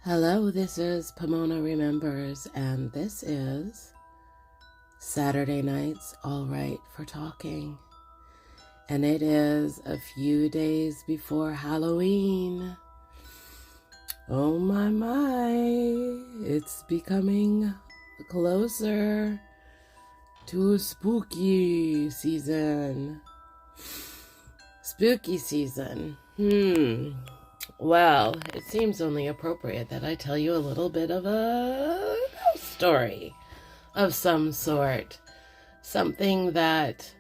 Hello, this is Pomona Remembers, and this is Saturday Nights All Right for Talking. And it is a few days before Halloween. Oh my, it's becoming closer to spooky season. Spooky season. Well, it seems only appropriate that I tell you a little bit of a ghost story of some sort. Something that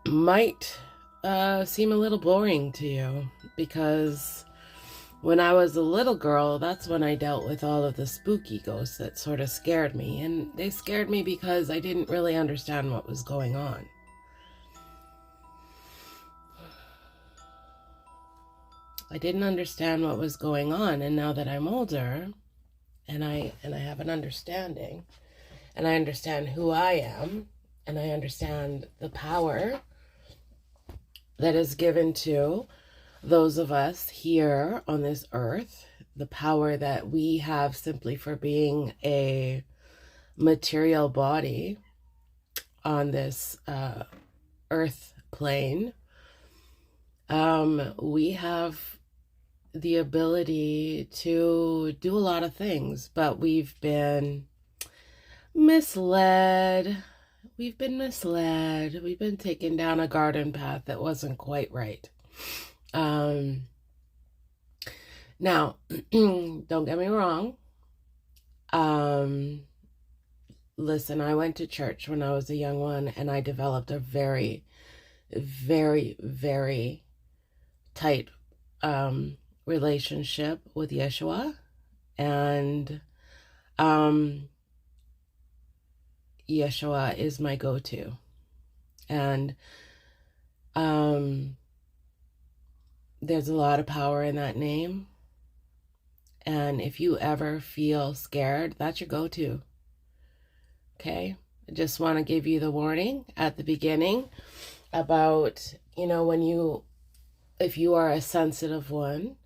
might seem a little boring to you, because when I was a little girl, that's when I dealt with all of the spooky ghosts that sort of scared me. And they scared me because I didn't really understand what was going on. I didn't understand what was going on, and now that I'm older and I have an understanding, and I understand who I am, and I understand the power that is given to those of us here on this earth, the power that we have simply for being a material body on this earth plane. We have the ability to do a lot of things, but we've been misled. We've been taken down a garden path that wasn't quite right. Now, don't get me wrong. Listen, I went to church when I was a young one, and I developed a very, very, very tight relationship with Yeshua, and Yeshua is my go-to, and there's a lot of power in that name, and if you ever feel scared, that's your go-to. Okay, I just want to give you the warning at the beginning about, if you are a sensitive one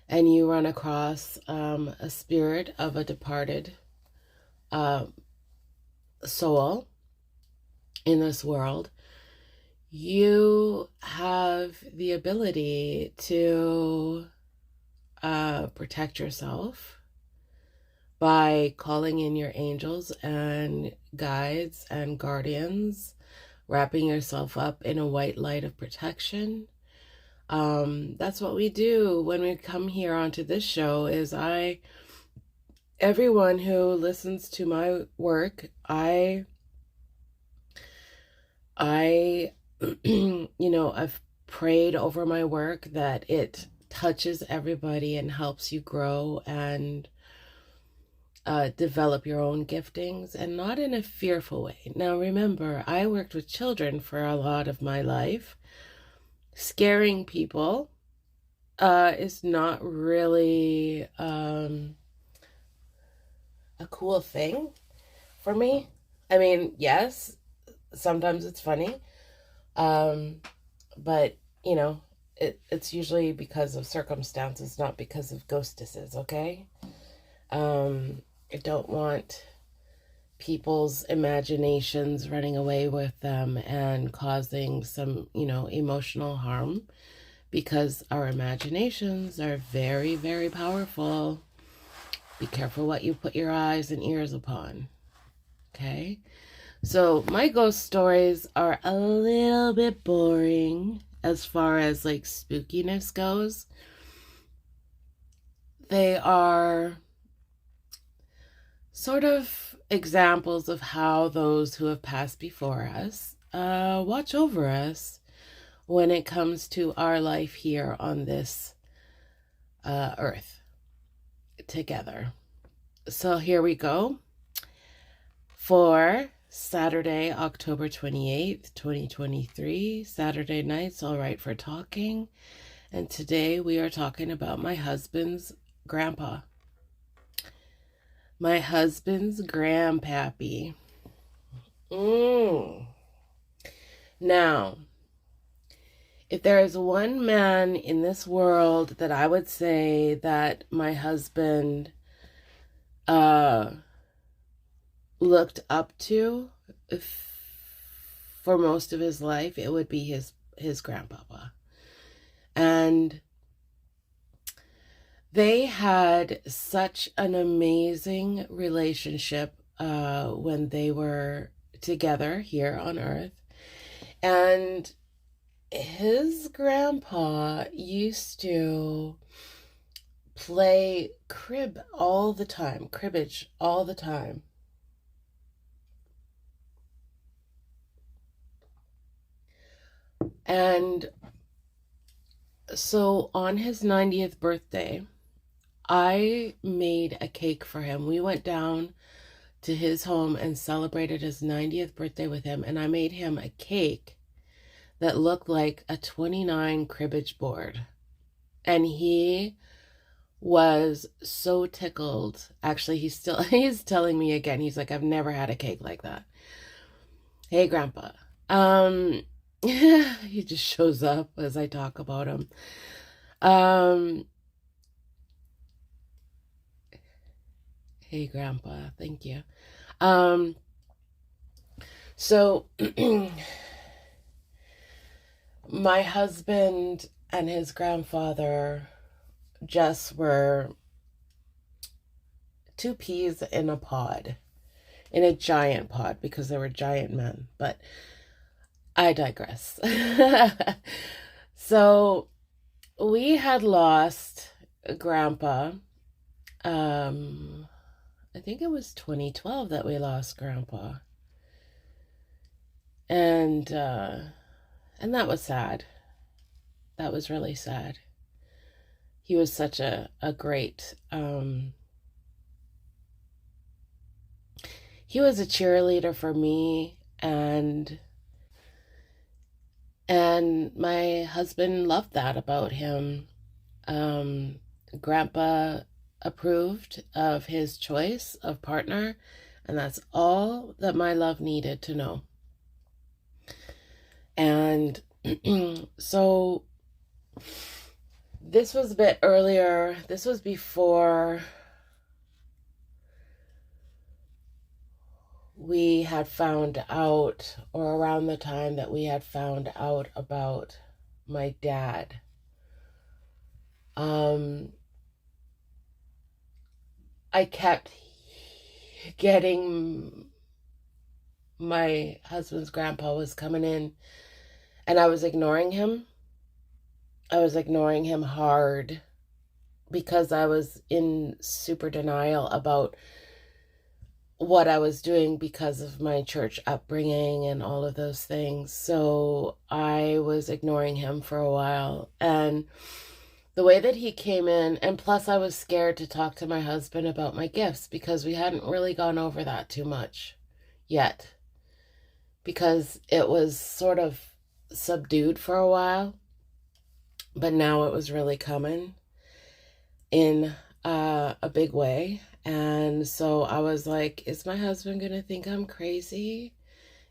and you run across a spirit of a departed soul in this world, you have the ability to protect yourself by calling in your angels and guides and guardians, wrapping yourself up in a white light of protection. That's what we do when we come here onto this show. Everyone who listens to my work, I've prayed over my work that it touches everybody and helps you grow and develop your own giftings, and not in a fearful way. Now, remember, I worked with children for a lot of my life. Scaring people is not really a cool thing for me. I mean, yes, sometimes it's funny, but it's usually because of circumstances, not because of ghostesses. Okay, I don't want people's imaginations running away with them and causing some, emotional harm, because our imaginations are very, very powerful. Be careful what you put your eyes and ears upon. Okay? So my ghost stories are a little bit boring as far as like spookiness goes. They are sort of examples of how those who have passed before us watch over us when it comes to our life here on this earth together. So here we go for Saturday, October 28th, 2023, Saturday Nights All Right for Talking. And today we are talking about my husband's grandpa. My husband's grandpappy. Now, If there is one man in this world that I would say that my husband looked up to for most of his life, it would be his grandpapa. And they had such an amazing relationship when they were together here on Earth. And his grandpa used to play cribbage all the time. And so on his 90th birthday, I made a cake for him. We went down to his home and celebrated his 90th birthday with him, and I made him a cake that looked like a 29 cribbage board. And he was so tickled. Actually, he's telling me again. He's like, I've never had a cake like that. Hey, Grandpa. He just shows up as I talk about him. Hey, Grandpa. Thank you. So my husband and his grandfather just were two peas in a pod, in a giant pod, because they were giant men, but I digress. So we had lost Grandpa. I think it was 2012 that we lost Grandpa. And that was sad. That was really sad. He was such a great, he was a cheerleader for me, and my husband loved that about him. Grandpa approved of his choice of partner, and that's all that my love needed to know. And so this was a bit earlier. This was before we had found out, or around the time that we had found out about my dad. I kept getting my husband's grandpa was coming in, and I was ignoring him. I was ignoring him hard because I was in super denial about what I was doing because of my church upbringing and all of those things. So I was ignoring him for a while, and the way that he came in, and plus I was scared to talk to my husband about my gifts because we hadn't really gone over that too much yet, because it was sort of subdued for a while, but now it was really coming in a big way. And so I was like, is my husband gonna think I'm crazy?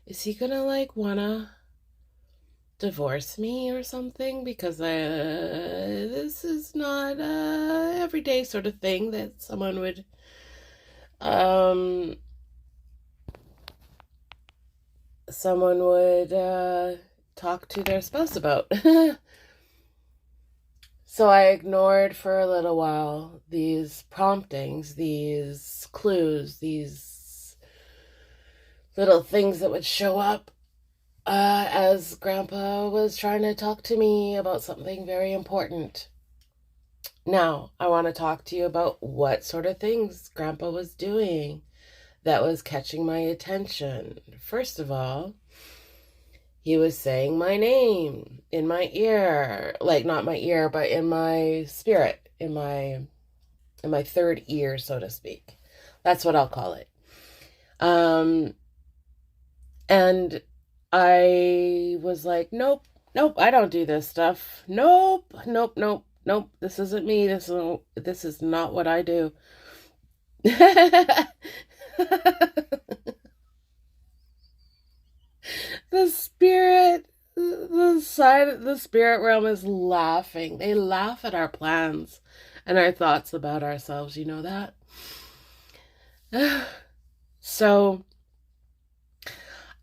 Is he gonna like wanna divorce me or something? Because this is not a everyday sort of thing that someone would talk to their spouse about. So I ignored for a little while these promptings, these clues, these little things that would show up as Grandpa was trying to talk to me about something very important. Now, I want to talk to you about what sort of things Grandpa was doing that was catching my attention. First of all, he was saying my name in my ear, like not my ear, but in my spirit, in my third ear, so to speak. That's what I'll call it. And I was like, nope, I don't do this stuff. Nope. This isn't me. This is not what I do. The spirit the spirit realm is laughing. They laugh at our plans and our thoughts about ourselves. You know that? So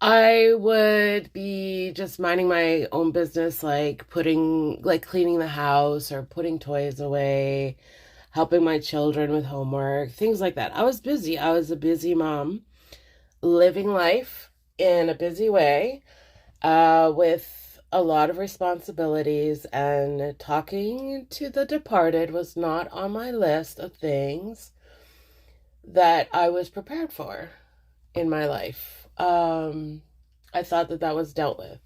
I would be just minding my own business, like cleaning the house or putting toys away, helping my children with homework, things like that. I was busy. I was a busy mom, living life in a busy way, with a lot of responsibilities, and talking to the departed was not on my list of things that I was prepared for in my life. I thought that that was dealt with.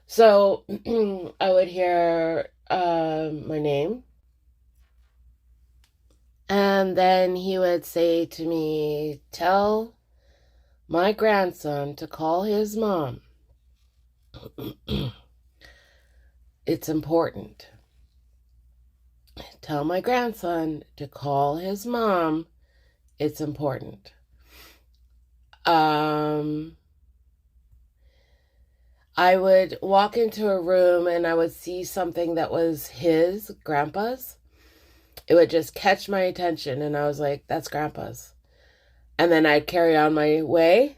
So I would hear my name, and then he would say to me, "Tell my grandson to call his mom. It's important. Tell my grandson to call his mom. It's important." I would walk into a room and I would see something that was his, grandpa's. It would just catch my attention and I was like, "That's grandpa's." And then I'd carry on my way.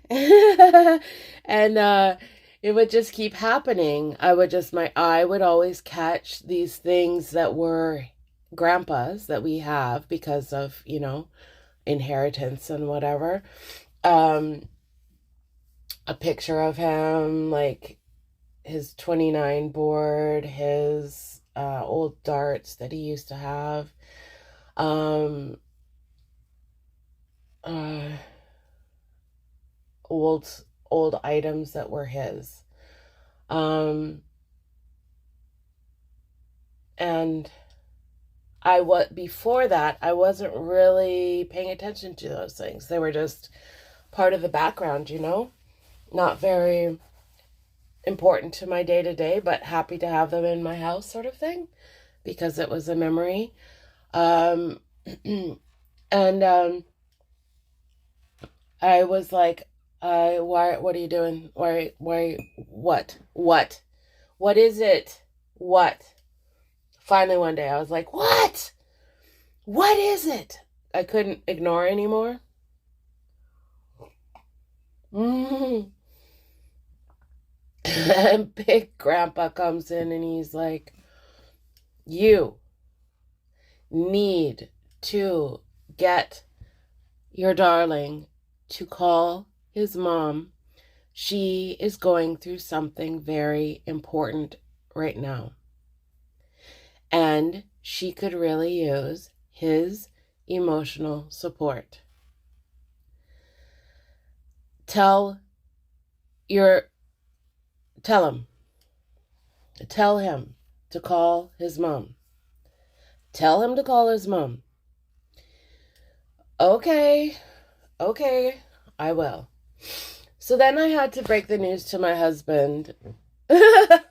And it would just keep happening. My eye would always catch these things that were grandpa's that we have because of, inheritance and whatever. A picture of him, like his 29 board, his old darts that he used to have. Old items that were his. And before that, I wasn't really paying attention to those things. They were just part of the background, not very important to my day-to-day, but happy to have them in my house sort of thing, because it was a memory. And I was like, what are you doing? What is it? What? Finally one day I was like, what is it? I couldn't ignore anymore. And Big Grandpa comes in and he's like, "You need to get your darling to call his mom. She is going through something very important right now. And she could really use his emotional support. Tell him to call his mom. Tell him to call his mom." Okay, I will. So then I had to break the news to my husband that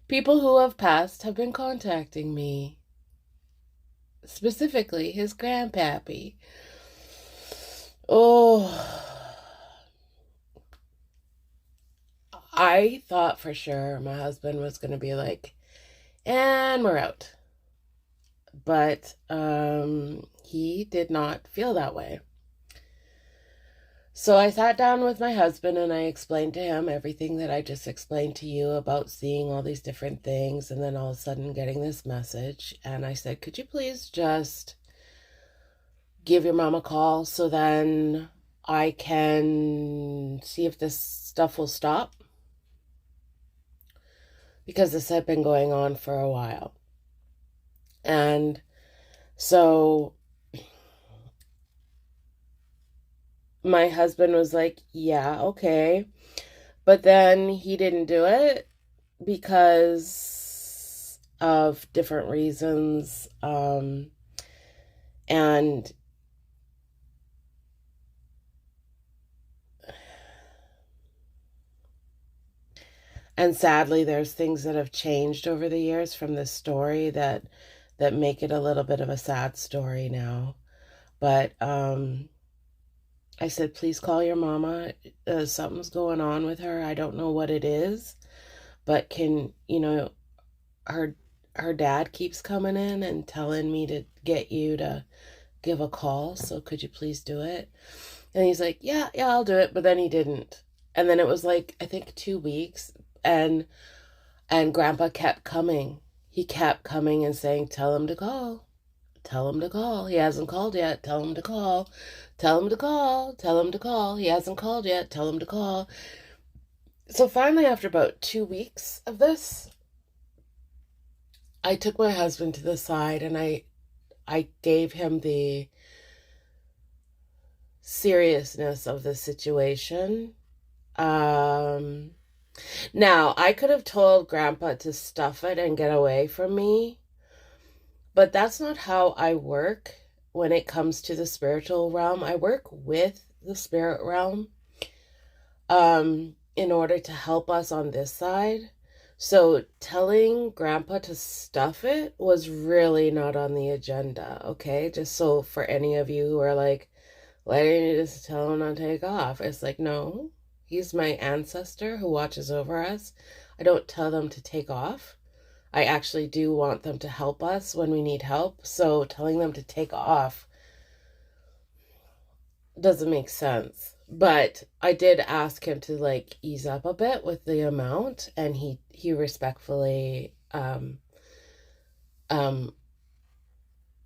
people who have passed have been contacting me. Specifically, his grandpappy. Oh, I thought for sure my husband was going to be like, "And we're out." But he did not feel that way. So I sat down with my husband and I explained to him everything that I just explained to you about seeing all these different things and then all of a sudden getting this message. And I said, "Could you please just give your mom a call so then I can see if this stuff will stop?" Because this had been going on for a while. And so my husband was like, "Yeah, okay." But then he didn't do it because of different reasons. And sadly, there's things that have changed over the years from this story that make it a little bit of a sad story now. But I said, please call your mama. Something's going on with her. I don't know what it is, but her dad keeps coming in and telling me to get you to give a call. So could you please do it? And he's like, yeah, I'll do it. But then he didn't. And then it was like, I think 2 weeks. And Grandpa kept coming. He kept coming and saying, tell him to call. Tell him to call. He hasn't called yet. Tell him to call. Tell him to call. Tell him to call. He hasn't called yet. Tell him to call. So finally, after about 2 weeks of this, I took my husband to the side and I gave him the seriousness of the situation. Now, I could have told Grandpa to stuff it and get away from me, but that's not how I work when it comes to the spiritual realm. I work with the spirit realm in order to help us on this side. So telling Grandpa to stuff it was really not on the agenda, okay? Just so for any of you who are like, why didn't you just tell him not to take off? It's like, no, he's my ancestor who watches over us. I don't tell them to take off. I actually do want them to help us when we need help. So telling them to take off doesn't make sense. But I did ask him to like ease up a bit with the amount, and he respectfully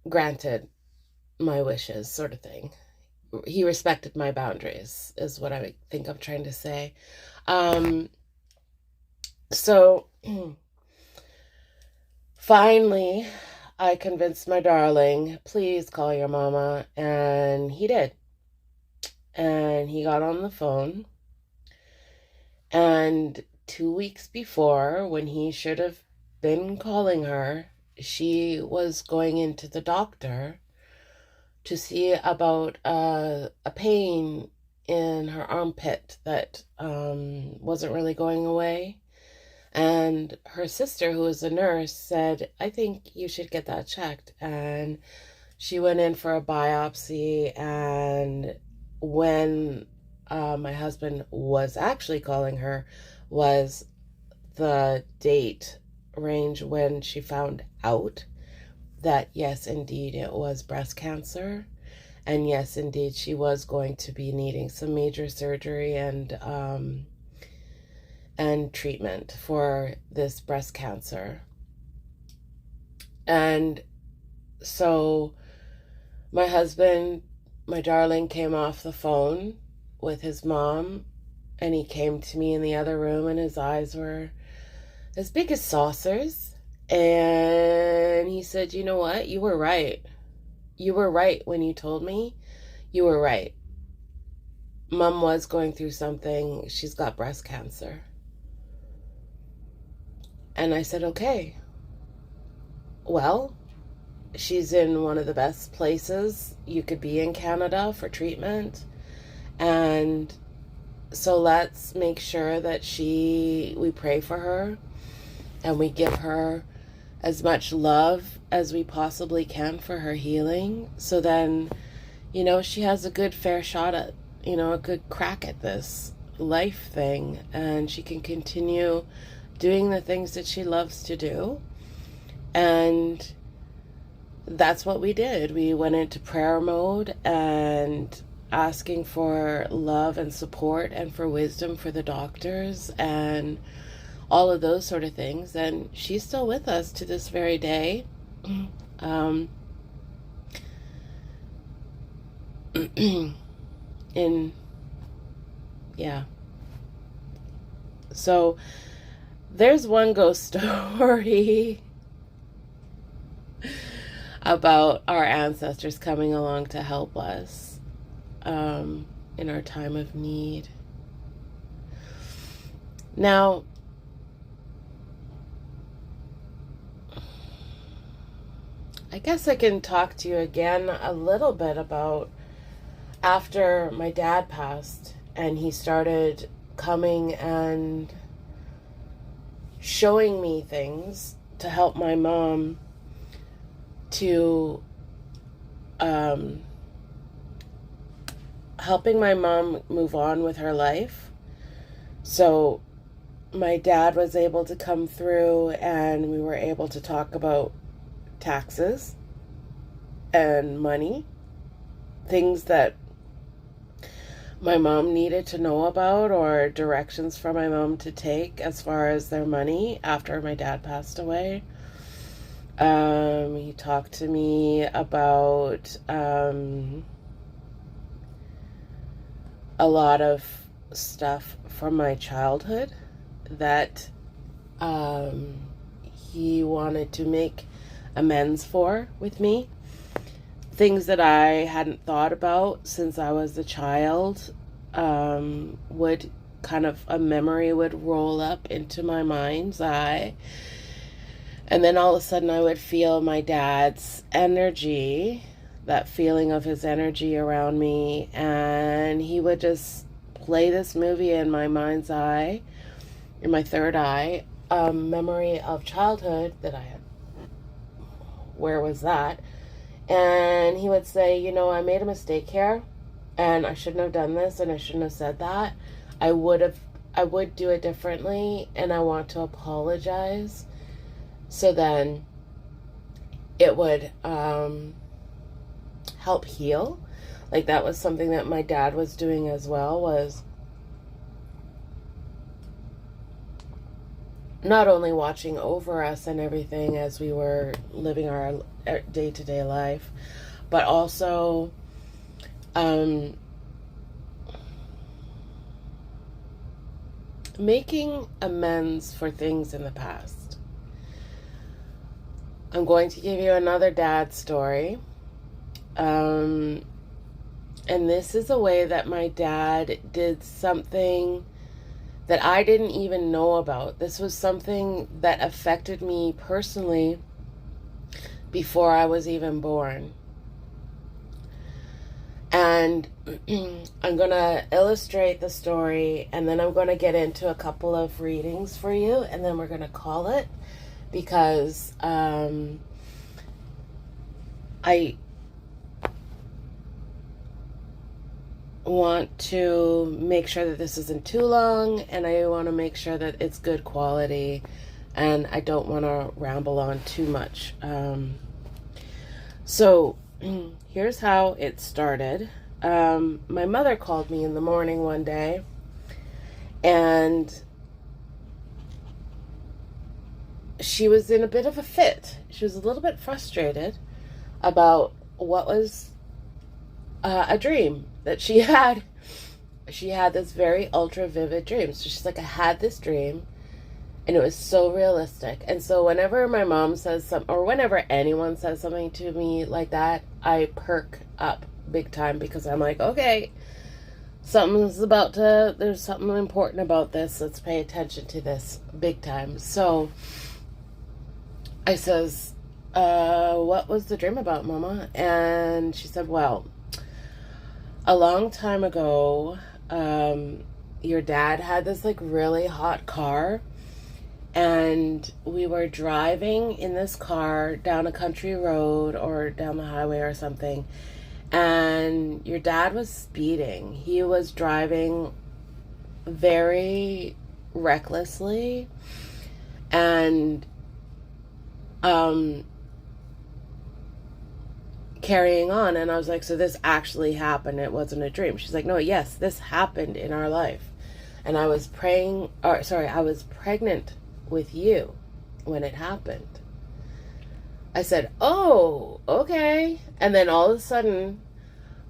granted my wishes, sort of thing. He respected my boundaries, is what I think I'm trying to say. So finally, I convinced my darling, please call your mama, and he did. And he got on the phone, and 2 weeks before, when he should have been calling her, she was going into the doctor to see about a pain in her armpit that wasn't really going away. And her sister, who was a nurse, said, I think you should get that checked. And she went in for a biopsy, and when my husband was actually calling her was the date range when she found out that yes, indeed, it was breast cancer. And yes, indeed, she was going to be needing some major surgery and treatment for this breast cancer. And so my husband, my darling, came off the phone with his mom, and he came to me in the other room, and his eyes were as big as saucers. And he said, you know what? You were right. You were right when you told me. You were right. Mom was going through something. She's got breast cancer. And I said, okay. Well, she's in one of the best places you could be in Canada for treatment. And so let's make sure that we pray for her and we give her as much love as we possibly can for her healing. So then, she has a good fair shot at, a good crack at this life thing, and she can continue doing the things that she loves to do. And that's what we did. We went into prayer mode and asking for love and support and for wisdom for the doctors and all of those sort of things. And she's still with us to this very day. So there's one ghost story about our ancestors coming along to help us in our time of need. Now, I guess I can talk to you again a little bit about after my dad passed and he started coming and showing me things to help my mom to help helping my mom move on with her life. So my dad was able to come through and we were able to talk about taxes and money, things that my mom needed to know about, or directions for my mom to take as far as their money after my dad passed away. He talked to me about a lot of stuff from my childhood that he wanted to make amends for with me. Things that I hadn't thought about since I was a child, would kind of, a memory would roll up into my mind's eye. And then all of a sudden I would feel my dad's energy, that feeling of his energy around me. And he would just play this movie in my mind's eye, in my third eye, memory of childhood that I had. Where was that? And he would say, you know, I made a mistake here and I shouldn't have done this and I shouldn't have said that. I would do it differently and I want to apologize. So then it would help heal. Like, that was something that my dad was doing as well, was not only watching over us and everything as we were living our day-to-day life, but also making amends for things in the past. I'm going to give you another dad story. And this is a way that my dad did something that I didn't even know about. This was something that affected me personally before I was even born. And I'm going to illustrate the story, and then I'm going to get into a couple of readings for you, and then we're going to call it, because I want to make sure that this isn't too long, and I want to make sure that it's good quality, and I don't want to ramble on too much. So here's how it started. My mother called me in the morning one day, and she was in a bit of a fit. She was a little bit frustrated about what was a dream that she had. She had this very ultra vivid dream. So she's like, I had this dream and it was so realistic. And so whenever my mom says something, or whenever anyone says something to me like that, I perk up big time, because I'm like, okay, there's something important about this. Let's pay attention to this big time. So I says, what was the dream about, Mama? And she said, well, a long time ago, your dad had this like really hot car, and we were driving in this car down a country road or down the highway or something, and your dad was speeding. He was driving very recklessly, and carrying on. And I was like, so this actually happened, it wasn't a dream? She's like, no, yes, this happened in our life, and I was I was pregnant with you when it happened. I said, oh, okay. And then all of a sudden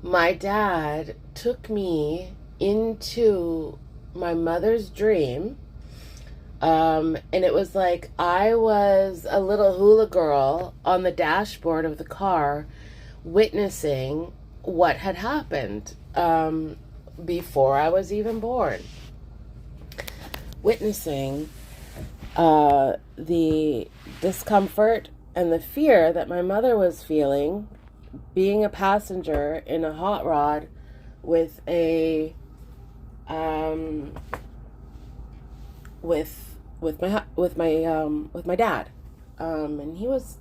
my dad took me into my mother's dream, and it was like I was a little hula girl on the dashboard of the car, witnessing what had happened before I was even born. Witnessing the discomfort and the fear that my mother was feeling, being a passenger in a hot rod with a with my dad, and he was,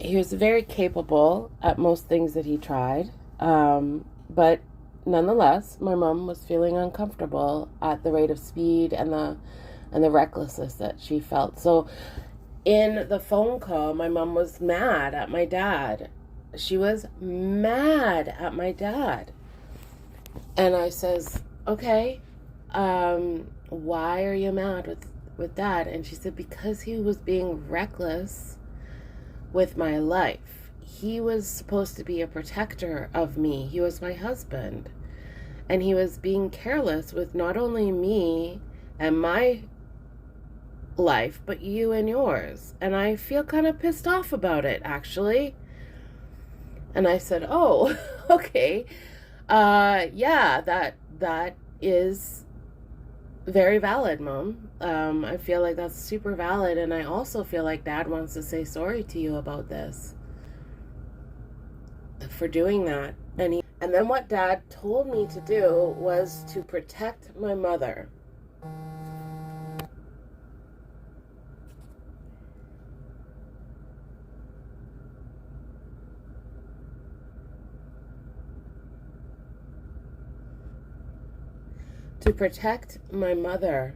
he was very capable at most things that he tried. But nonetheless, my mom was feeling uncomfortable at the rate of speed and the recklessness that she felt. So in the phone call, my mom was mad at my dad. She was mad at my dad. And I says, okay, why are you mad with dad? And she said, because he was being reckless with my life. He was supposed to be a protector of me. He was my husband. And he was being careless with not only me and my life, but you and yours. And I feel kind of pissed off about it, actually. And I said, oh, okay. Yeah, that is very valid, Mom. I feel like that's super valid, and I also feel like Dad wants to say sorry to you about this, for doing that. And then what Dad told me to do was to protect my mother. To protect my mother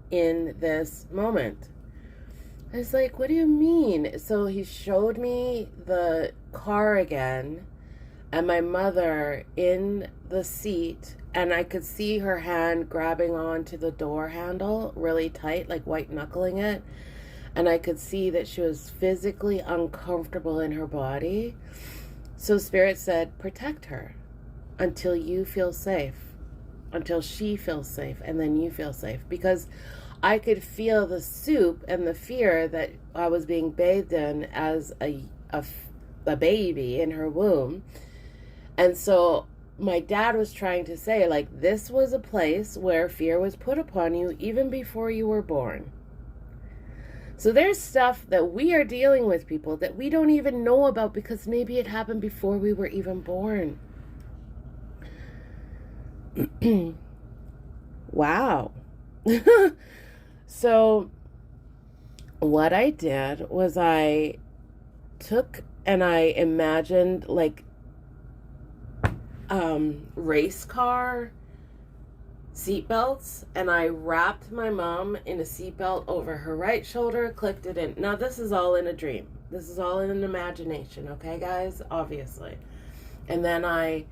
in this moment. I was like, what do you mean? So he showed me the car again and my mother in the seat, and I could see her hand grabbing onto the door handle really tight, like white knuckling it. And I could see that she was physically uncomfortable in her body. So Spirit said, protect her until you feel safe. Until she feels safe, and then you feel safe. Because I could feel the soup and the fear that I was being bathed in as a baby in her womb. And so my dad was trying to say, like, this was a place where fear was put upon you even before you were born. So there's stuff that we are dealing with, people, that we don't even know about because maybe it happened before we were even born. Wow. So what I did was I took and I imagined like race car seatbelts, and I wrapped my mom in a seatbelt over her right shoulder, clicked it in. Now this is all in a dream. This is all in an imagination, okay guys? Obviously. And then I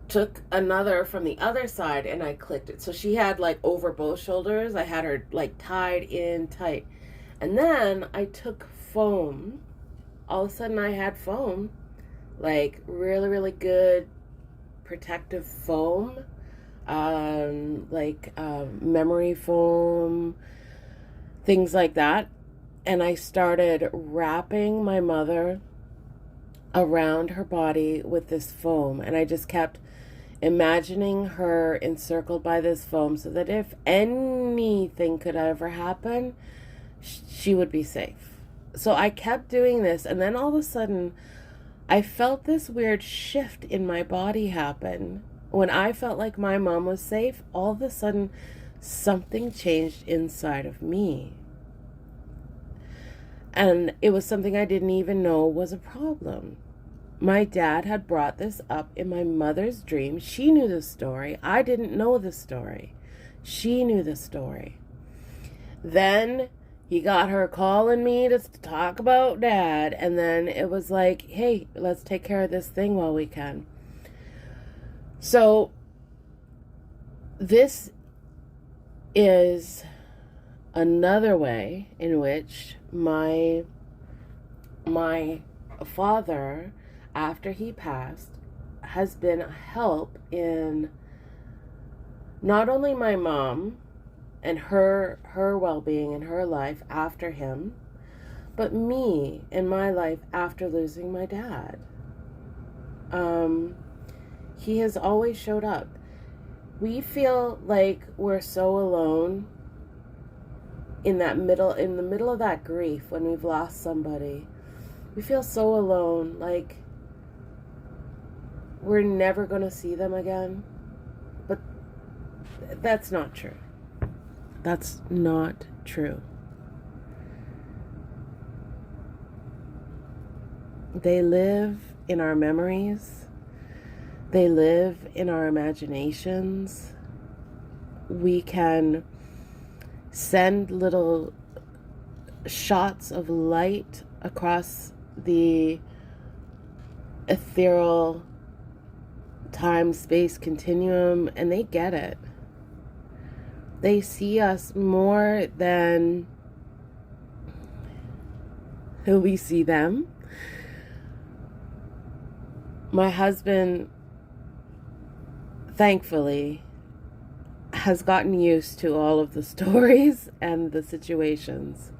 took another from the other side and I clicked it. So she had like over both shoulders. I had her like tied in tight. And then I took foam. All of a sudden I had foam. Like really, really good protective foam. Memory foam. Things like that. And I started wrapping my mother around her body with this foam. And I just kept imagining her encircled by this foam so that if anything could ever happen, she would be safe. So I kept doing this, and then all of a sudden I felt this weird shift in my body happen. When I felt like my mom was safe, all of a sudden something changed inside of me. And it was something I didn't even know was a problem. My dad had brought this up in my mother's dream. She knew the story. I didn't know the story. She knew the story. Then he got her calling me to talk about Dad. And then it was like, hey, let's take care of this thing while we can. So this is another way in which my father, after he passed, has been a help in not only my mom and her well-being in her life after him, but me in my life after losing my dad. He has always showed up. We feel like we're so alone in the middle of that grief when we've lost somebody. We feel so alone, like we're never going to see them again. But that's not true. That's not true. They live in our memories. They live in our imaginations. We can send little shots of light across the ethereal time-space continuum, and they get it. They see us more than we see them. My husband, thankfully, has gotten used to all of the stories and the situations.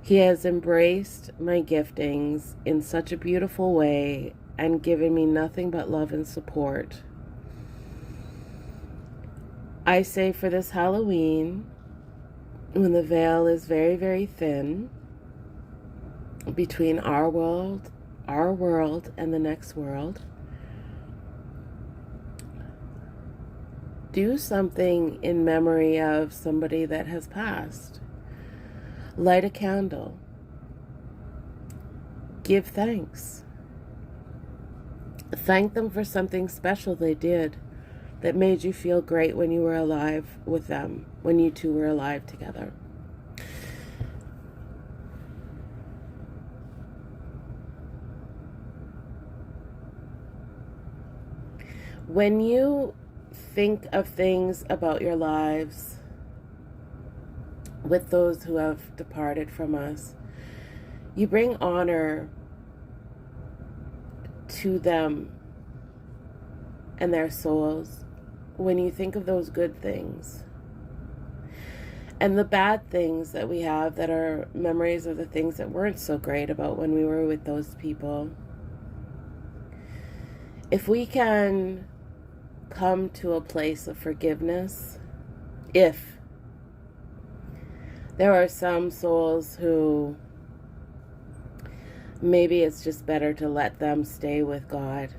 He has embraced my giftings in such a beautiful way and given me nothing but love and support. I say for this Halloween, when the veil is very, very thin between our world and the next world, do something in memory of somebody that has passed. Light a candle. Give thanks. Thank them for something special they did that made you feel great when you were alive with them, when you two were alive together. When you think of things about your lives with those who have departed from us, you bring honor to them and their souls when you think of those good things. And the bad things that we have that are memories of the things that weren't so great about when we were with those people. If we can come to a place of forgiveness, if there are some souls who maybe it's just better to let them stay with God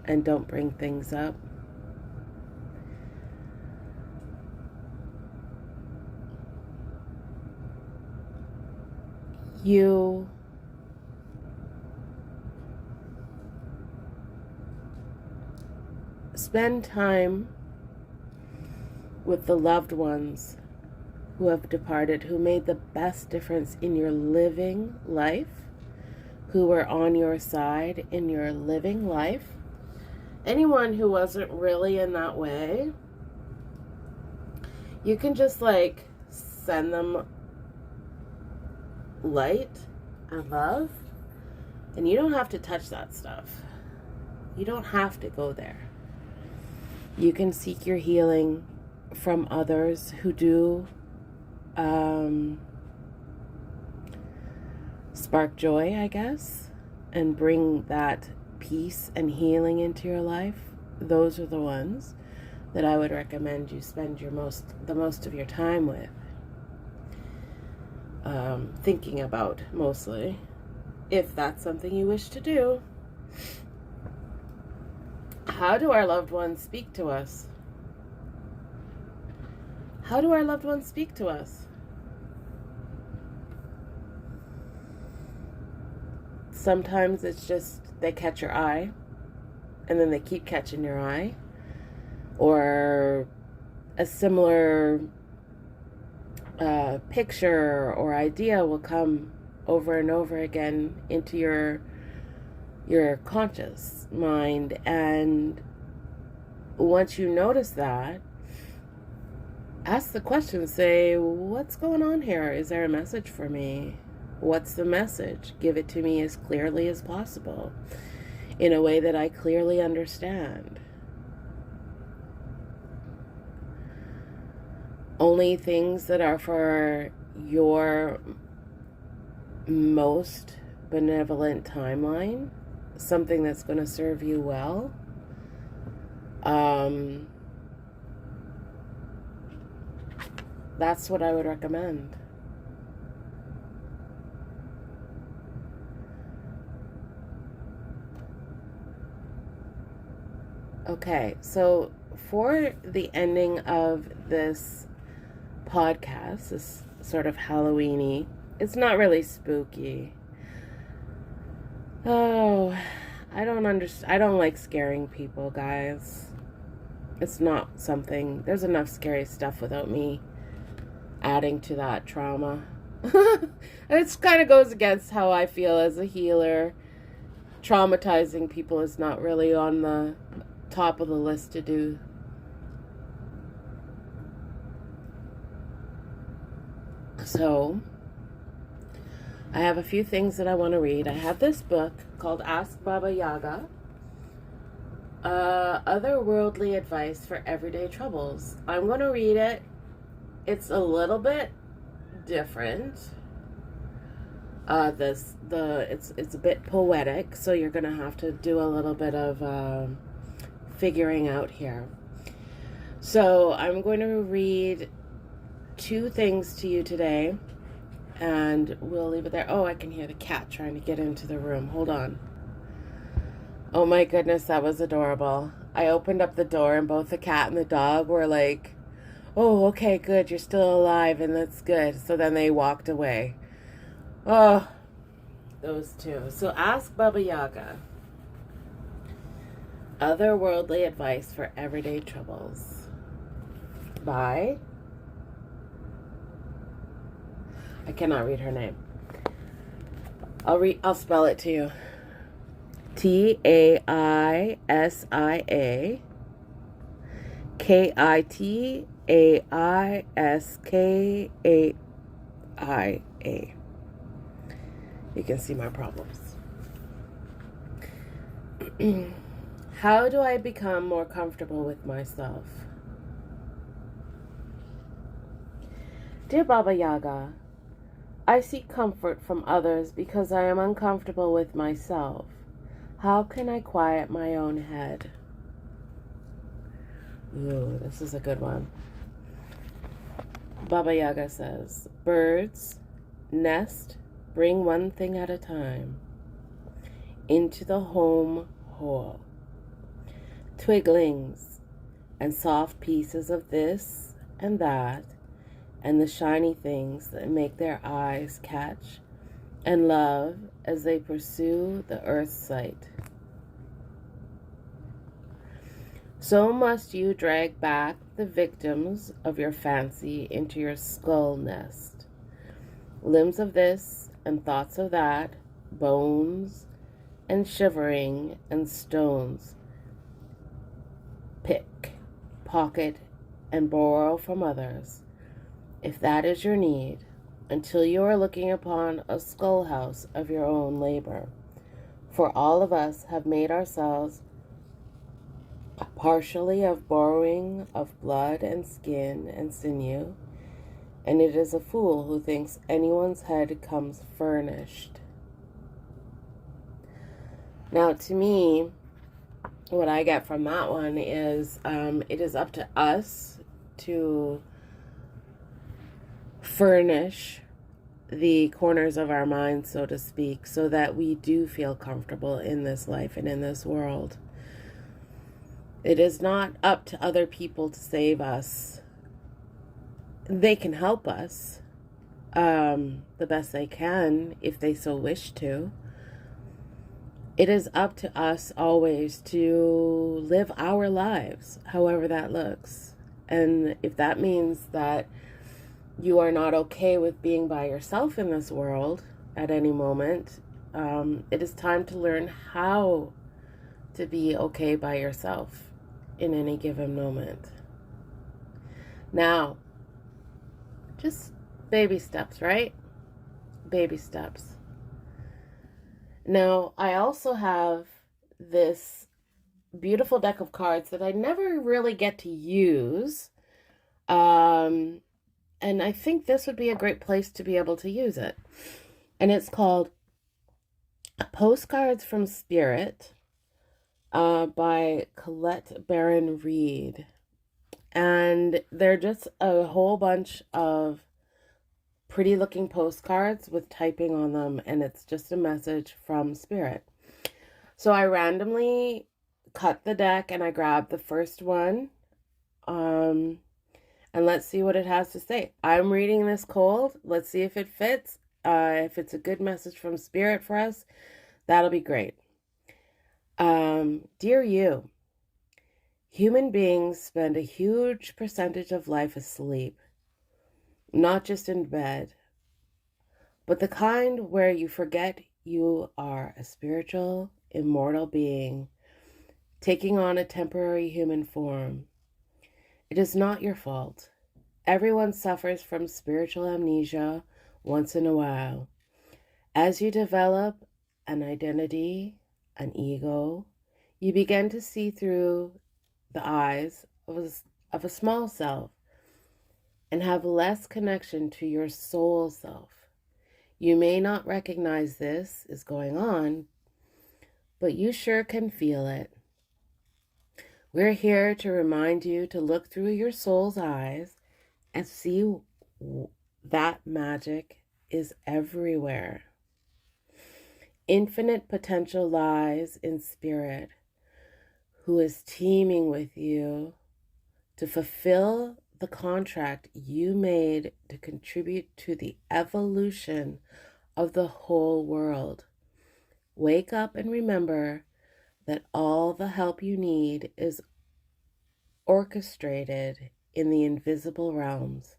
and don't bring things up. You spend time with the loved ones who have departed, who made the best difference in your living life, who were on your side in your living life. Anyone who wasn't really in that way, you can just send them light and love, and you don't have to touch that stuff. You don't have to go there. You can seek your healing from others who do spark joy, I guess, and bring that peace and healing into your life. Those are the ones that I would recommend you spend the most of your time with, thinking about mostly, if that's something you wish to do. How do our loved ones speak to us? How do our loved ones speak to us? Sometimes it's just they catch your eye, and then they keep catching your eye. Or a similar picture or idea will come over and over again into your conscious mind. And once you notice that, ask the question, say, what's going on here? Is there a message for me? What's the message? Give it to me as clearly as possible, in a way that I clearly understand. Only things that are for your most benevolent timeline, something that's going to serve you well. That's what I would recommend. Okay, so for the ending of this podcast, this sort of Halloween-y, it's not really spooky. Oh, I don't understand. I don't like scaring people, guys. It's not something. There's enough scary stuff without me adding to that trauma. It kind of goes against how I feel as a healer. Traumatizing people is not really on the top of the list to do. So, I have a few things that I want to read. I have this book called Ask Baba Yaga, Otherworldly Advice for Everyday Troubles. I'm going to read it. It's a little bit different. It's a bit poetic, so you're gonna have to do a little bit of figuring out here. So I'm going to read 2 things to you today, and we'll leave it there. Oh, I can hear the cat trying to get into the room. Hold on. Oh my goodness, that was adorable. I opened up the door and both the cat and the dog were like, "Oh, okay, good, you're still alive, and that's good." So then they walked away. Oh, those 2. So Ask Baba Yaga, Otherworldly Advice for Everyday Troubles, by, I cannot read her name. I'll spell it to you. Taisia Kitaiskaia. You can see my problems. How do I become more comfortable with myself? Dear Baba Yaga, I seek comfort from others because I am uncomfortable with myself. How can I quiet my own head? Ooh, this is a good one. Baba Yaga says, birds nest, bring one thing at a time into the home whole. Twiglings and soft pieces of this and that, and the shiny things that make their eyes catch and love as they pursue the earth's sight. So must you drag back the victims of your fancy into your skull nest. Limbs of this and thoughts of that, bones and shivering and stones. Pick, pocket, and borrow from others, if that is your need, until you are looking upon a skull house of your own labor. For all of us have made ourselves partially of borrowing of blood and skin and sinew, and it is a fool who thinks anyone's head comes furnished. Now, to me, what I get from that one is it is up to us to furnish the corners of our mind, so to speak, so that we do feel comfortable in this life and in this world. It is not up to other people to save us. They can help us the best they can if they so wish to. It is up to us always to live our lives, however that looks. And if that means that you are not okay with being by yourself in this world at any moment, it is time to learn how to be okay by yourself in any given moment. Now, just baby steps, right? Baby steps. Now, I also have this beautiful deck of cards that I never really get to use. And I think this would be a great place to be able to use it. And it's called Postcards from Spirit by Colette Baron Reed. And they're just a whole bunch of pretty looking postcards with typing on them, and it's just a message from Spirit. So I randomly cut the deck and I grabbed the first one. And let's see what it has to say. I'm reading this cold. Let's see if it fits. If it's a good message from Spirit for us, That'll be great. Dear you, human beings spend a huge percentage of life asleep, not just in bed, but the kind where you forget you are a spiritual, immortal being taking on a temporary human form. It is not your fault. Everyone suffers from spiritual amnesia once in a while. As you develop an identity, an ego, you begin to see through the eyes of a small self and have less connection to your soul self. You may not recognize this is going on, but you sure can feel it. We're here to remind you to look through your soul's eyes and see that magic is everywhere. Infinite potential lies in spirit, who is teaming with you to fulfill the contract you made to contribute to the evolution of the whole world. Wake up and remember that all the help you need is orchestrated in the invisible realms.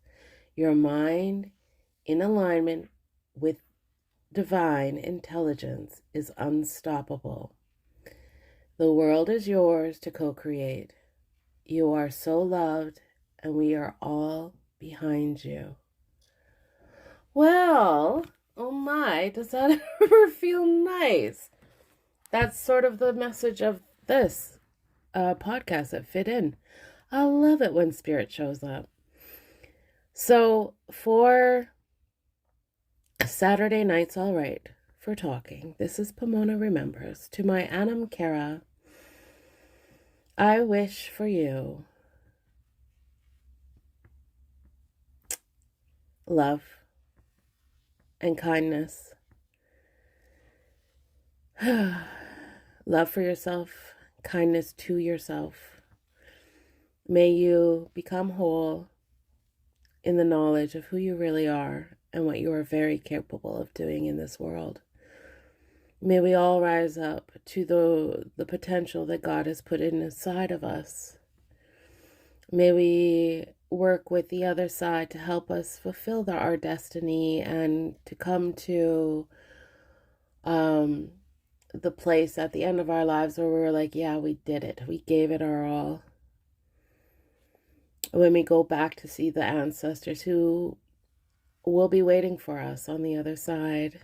Your mind, in alignment with divine intelligence, is unstoppable. The world is yours to co-create. You are so loved, and we are all behind you. Well, oh my, does that ever feel nice? That's sort of the message of this podcast that fit in. I love it when spirit shows up. So for Saturday Night's All Right for Talking, this is Pomona Remembers. To my Anam Cara, I wish for you love and kindness. Love for yourself, kindness to yourself. May you become whole in the knowledge of who you really are and what you are very capable of doing in this world. May we all rise up to the potential that God has put inside of us. May we work with the other side to help us fulfill our destiny and to come to the place at the end of our lives where we're like, yeah, we did it. We gave it our all. When we go back to see the ancestors who will be waiting for us on the other side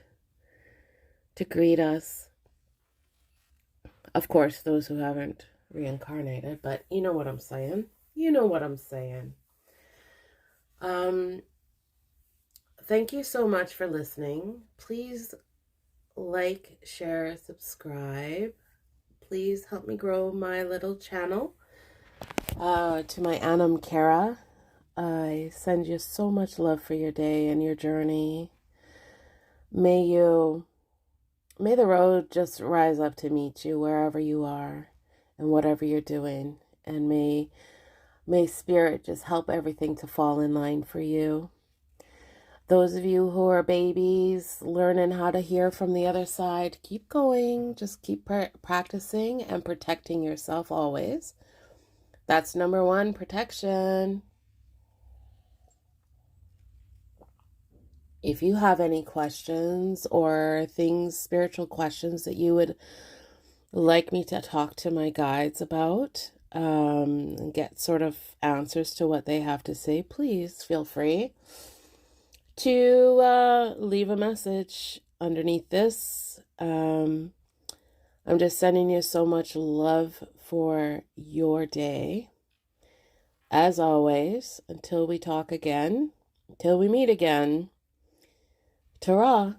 to greet us. Of course, those who haven't reincarnated, but you know what I'm saying. You know what I'm saying. Thank you so much for listening. Please like, share, subscribe. Please help me grow my little channel. To my Anam Cara, I send you so much love for your day and your journey. May the road just rise up to meet you wherever you are and whatever you're doing. And may spirit just help everything to fall in line for you. Those of you who are babies learning how to hear from the other side, keep going. Just keep practicing and protecting yourself always. That's number one, protection. If you have any questions or spiritual questions that you would like me to talk to my guides about, get sort of answers to what they have to say, please feel free to leave a message underneath this. I'm just sending you so much love for your day. As always, until we talk again, until we meet again, ta-ra.